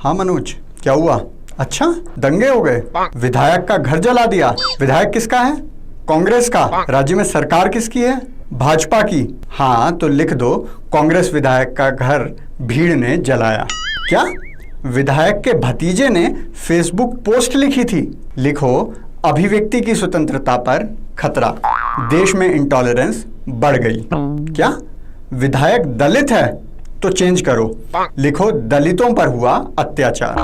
हाँ मनोज, क्या हुआ? अच्छा, दंगे हो गए, विधायक का घर जला दिया। विधायक किसका है? कांग्रेस का। राज्य में सरकार किसकी है? भाजपा की। हाँ तो लिख दो, कांग्रेस विधायक का घर भीड़ ने जलाया। क्या? विधायक के भतीजे ने फेसबुक पोस्ट लिखी थी। लिखो, अभिव्यक्ति की स्वतंत्रता पर खतरा, देश में इंटॉलरेंस बढ़ गई। क्या? विधायक दलित है तो चेंज करो, लिखो दलितों पर हुआ अत्याचार।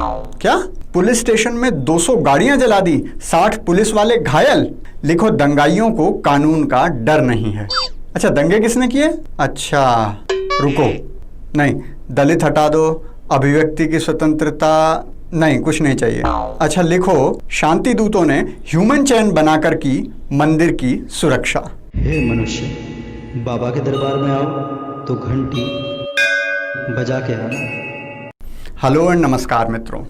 क्या? पुलिस स्टेशन में 200 गाड़ियां जला दी, 60 पुलिस वाले घायल, लिखो दंगाइयों को कानून का डर नहीं है। अच्छा, दंगे किसने किए? अच्छा रुको, नहीं, दलित हटा दो, अभिव्यक्ति की स्वतंत्रता नहीं, कुछ नहीं चाहिए। अच्छा लिखो, शांति दूतों ने ह्यूमन चैन बनाकर की मंदिर की सुरक्षा। हे मनुष्य, बाबा के दरबार में आओ तो घंटी बजा के आना। हेलो एंड नमस्कार मित्रों।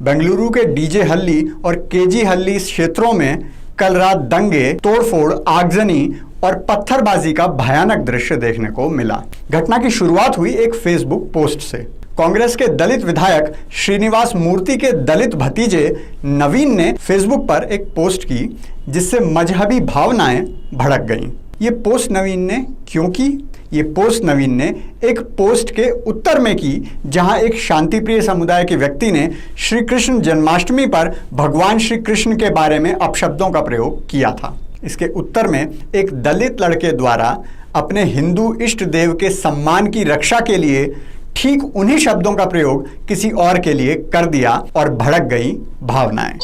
बेंगलुरु के डीजे हल्ली और केजी हल्ली क्षेत्रों में कल रात दंगे, तोड़फोड़, आगजनी और पत्थरबाजी का भयानक दृश्य देखने को मिला। घटना की शुरुआत हुई एक फेसबुक पोस्ट से। कांग्रेस के दलित विधायक श्रीनिवास मूर्ति के दलित भतीजे नवीन ने फेसबुक पर एक पोस्ट की जिससे मजहबी भावनाएं भड़क गईं। ये पोस्ट नवीन ने क्यों की? ये पोस्ट नवीन ने एक पोस्ट के उत्तर में की जहां एक शांतिप्रिय समुदाय के व्यक्ति ने श्री कृष्ण जन्माष्टमी पर भगवान श्री कृष्ण के बारे में अपशब्दों का प्रयोग किया था। इसके उत्तर में एक दलित लड़के द्वारा अपने हिंदू इष्ट देव के सम्मान की रक्षा के लिए ठीक उन्हीं शब्दों का प्रयोग किसी और के लिए कर दिया और भड़क गई भावनाएं।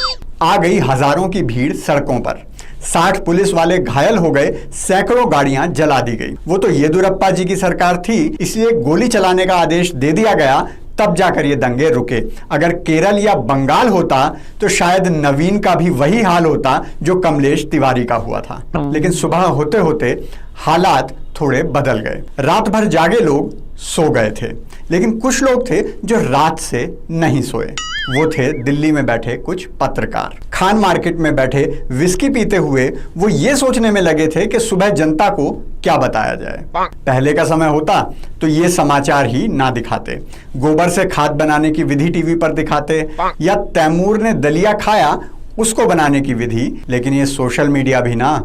आ गई हजारों की भीड़ सड़कों पर, 60 पुलिस वाले घायल हो गए, सैकड़ों गाड़ियां जला दी गई। वो तो येदियुरप्पा जी की सरकार थी, इसलिए गोली चलाने का आदेश दे दिया गया, तब जाकर ये दंगे रुके। अगर केरल या बंगाल होता तो शायद नवीन का भी वही हाल होता जो कमलेश तिवारी का हुआ था। लेकिन सुबह होते होते हालात थोड़े बदल गए। रात भर जागे लोग सो गए थे, लेकिन कुछ लोग थे जो रात से नहीं सोए। वो थे दिल्ली में बैठे कुछ पत्रकार। खान मार्केट में बैठे विस्की पीते हुए वो ये सोचने में लगे थे कि सुबह जनता को क्या बताया जाए। पहले का समय होता तो ये समाचार ही ना दिखाते, गोबर से खाद बनाने की विधि टीवी पर दिखाते, या तैमूर ने दलिया खाया उसको बनाने की विधि। लेकिन ये सोशल मीडिया भी ना,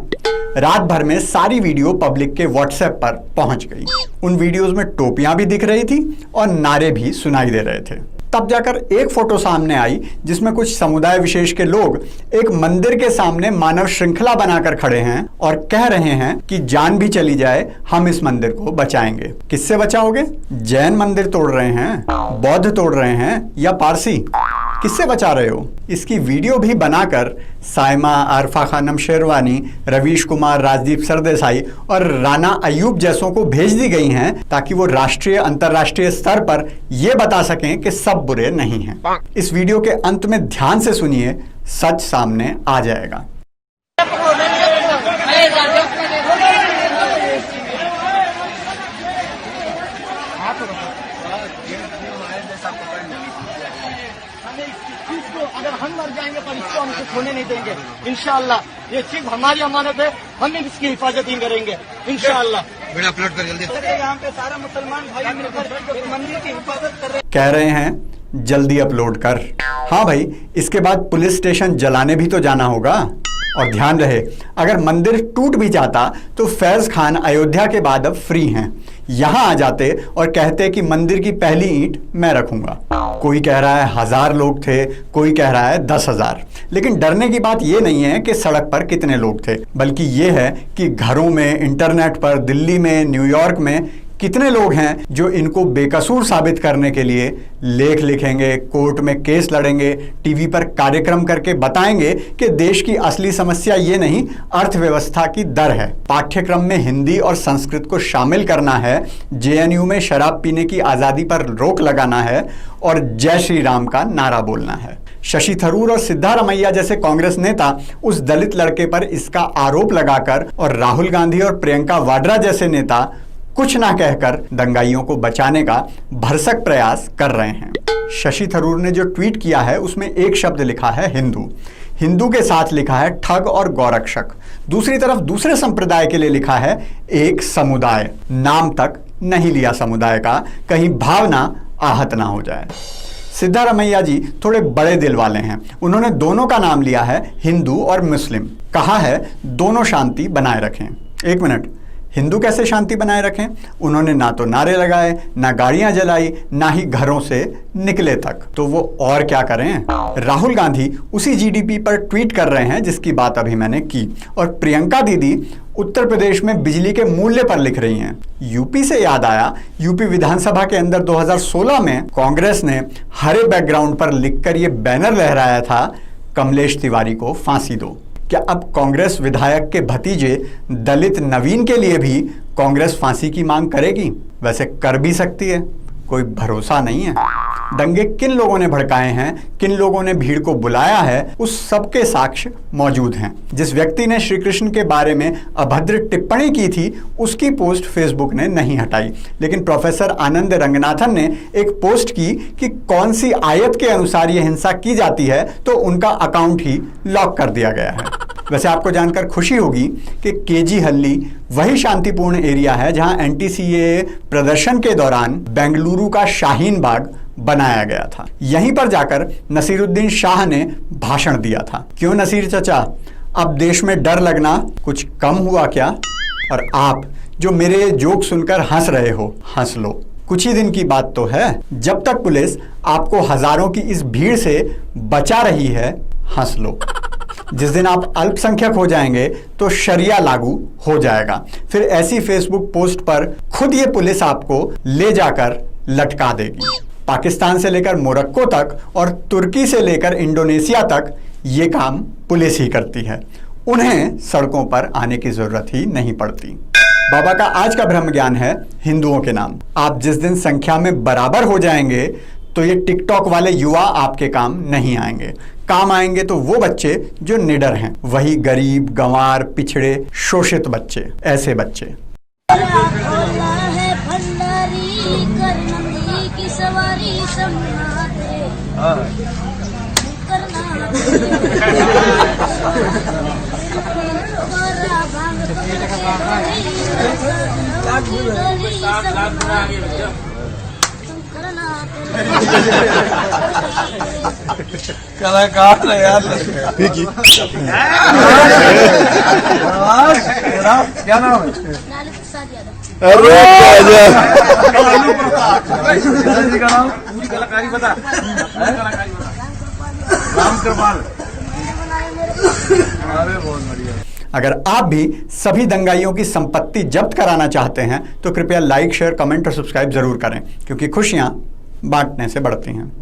रात भर में सारी वीडियो पब्लिक के व्हाट्सएप पर पहुंच गई। उन वीडियोस में टोपियां भी दिख रही थी और नारे भी सुनाई दे रहे थे। तब जाकर एक फोटो सामने आई जिसमें कुछ समुदाय विशेष के लोग एक मंदिर के सामने मानव श्रृंखला बनाकर खड़े हैं और कह रहे हैं कि जान भी चली जाए हम इस मंदिर को बचाएंगे। किससे बचाओगे? जैन मंदिर तोड़ रहे हैं, बौद्ध तोड़ रहे हैं या पारसी? किससे बचा रहे हो? इसकी वीडियो भी बनाकर साइमा, आरफा खानम शेरवानी, रवीश कुमार, राजदीप सरदेसाई और राना अयूब जैसों को भेज दी गई हैं ताकि वो राष्ट्रीय अंतर्राष्ट्रीय स्तर पर ये बता सकें कि सब बुरे नहीं हैं। इस वीडियो के अंत में ध्यान से सुनिए, सच सामने आ जाएगा। अगर हम मर जाएंगे पर इसको हम कुछ होने नहीं देंगे इंशाअल्लाह। ये चीज हमारी अमानत है, हम इसकी हिफाजत ही करेंगे इंशाअल्लाह। वीडियो अपलोड कर जल्दी। यहाँ पे सारा मुसलमान भाई मिलकर मंदिर की हिफाजत कर रहे हैं। कह रहे हैं जल्दी अपलोड कर। हाँ भाई, इसके बाद पुलिस स्टेशन जलाने भी तो जाना होगा। और ध्यान रहे, अगर मंदिर टूट भी जाता तो फैज खान अयोध्या के बाद अब फ्री हैं, यहां आ जाते और कहते कि मंदिर की पहली ईंट मैं रखूंगा। कोई कह रहा है 1000 लोग थे, कोई कह रहा है 10,000। लेकिन डरने की बात यह नहीं है कि सड़क पर कितने लोग थे, बल्कि यह है कि घरों में, इंटरनेट पर, दिल्ली में, न्यूयॉर्क में कितने लोग हैं जो इनको बेकसूर साबित करने के लिए लेख लिखेंगे, कोर्ट में केस लड़ेंगे, टीवी पर कार्यक्रम करके बताएंगे कि देश की असली समस्या ये नहीं, अर्थव्यवस्था की दर है। पाठ्यक्रम में हिंदी और संस्कृत को शामिल करना है, जेएनयू में शराब पीने की आज़ादी पर रोक लगाना है और जय श्री राम का नारा बोलना है। शशि थरूर और सिद्धारमैया जैसे कांग्रेस नेता उस दलित लड़के पर इसका आरोप लगाकर और राहुल गांधी और प्रियंका वाड्रा जैसे नेता कुछ ना कहकर दंगाइयों को बचाने का भरसक प्रयास कर रहे हैं। शशि थरूर ने जो ट्वीट किया है उसमें एक शब्द लिखा है हिंदू, हिंदू के साथ लिखा है ठग और गौरक्षक। दूसरी तरफ दूसरे संप्रदाय के लिए लिखा है एक समुदाय, नाम तक नहीं लिया समुदाय का, कहीं भावना आहत ना हो जाए। सिद्धारमैया जी थोड़े बड़े दिल वाले हैं। उन्होंने दोनों का नाम लिया है, हिंदू और मुस्लिम। कहा है दोनों शांति बनाए रखें। एक मिनट, हिंदू कैसे शांति बनाए रखें? उन्होंने ना तो नारे लगाए, ना गाड़ियां जलाई, ना ही घरों से निकले तक। तो वो और क्या करें? राहुल गांधी उसी जीडीपी पर ट्वीट कर रहे हैं जिसकी बात अभी मैंने की, और प्रियंका दीदी उत्तर प्रदेश में बिजली के मूल्य पर लिख रही हैं। यूपी से याद आया, यूपी विधानसभा के अंदर 2016 में कांग्रेस ने हरे बैकग्राउंड पर लिखकर ये बैनर लहराया था, कमलेश तिवारी को फांसी दो। क्या अब कांग्रेस विधायक के भतीजे दलित नवीन के लिए भी कांग्रेस फांसी की मांग करेगी? वैसे कर भी सकती है, कोई भरोसा नहीं है। दंगे किन लोगों ने भड़काए हैं, किन लोगों ने भीड़ को बुलाया है, उस सब के साक्ष्य मौजूद हैं। जिस व्यक्ति ने श्री कृष्ण के बारे में अभद्र टिप्पणी की थी, उसकी पोस्ट फेसबुक ने नहीं हटाई, लेकिन प्रोफेसर आनंद रंगनाथन ने एक पोस्ट की कि कौन सी आयत के अनुसार ये हिंसा की जाती है, तो उनका अकाउंट ही लॉक कर दिया गया है। वैसे आपको जानकर खुशी होगी कि केजी हल्ली वही शांतिपूर्ण एरिया है जहां एंटी-सीएए प्रदर्शन के दौरान बेंगलुरु का शाहीन बाग बनाया गया था। यहीं पर जाकर नसीरुद्दीन शाह ने भाषण दिया था। क्यों नसीर चचा, अब देश में डर लगना कुछ कम हुआ क्या? और आप जो मेरे जोक सुनकर हंस रहे हो, हंस लो, कुछ ही दिन की बात तो है। जब तक पुलिस आपको हजारों की इस भीड़ से बचा रही है, हंस लो। जिस दिन आप अल्पसंख्यक हो जाएंगे तो शरिया लागू हो जाएगा। फिर ऐसी फेसबुक पोस्ट पर खुद ये पुलिस आपको ले जाकर लटका देगी। पाकिस्तान से लेकर मोरक्को तक और तुर्की से लेकर इंडोनेशिया तक ये काम पुलिस ही करती है। उन्हें सड़कों पर आने की जरूरत ही नहीं पड़ती। बाबा का आज का ब्रह्म ज्ञान है हिंदुओं के नाम। आप जिस दिन संख्या में बराबर हो जाएंगे तो ये टिकटॉक वाले युवा आपके काम नहीं आएंगे। काम आएंगे तो वो बच्चे जो निडर हैं, वही गरीब, गंवार, पिछड़े, शोषित बच्चे, ऐसे बच्चे। कलाकार है यार। क्या नाम है? अरे जी का नाम पूरी कलाकारी बता। राम कृपाल। अरे बहुत बढ़िया। अगर आप भी सभी दंगाइयों की संपत्ति जब्त कराना चाहते हैं तो कृपया लाइक, शेयर, कमेंट और सब्सक्राइब जरूर करें, क्योंकि खुशियां बांटने से बढ़ती हैं।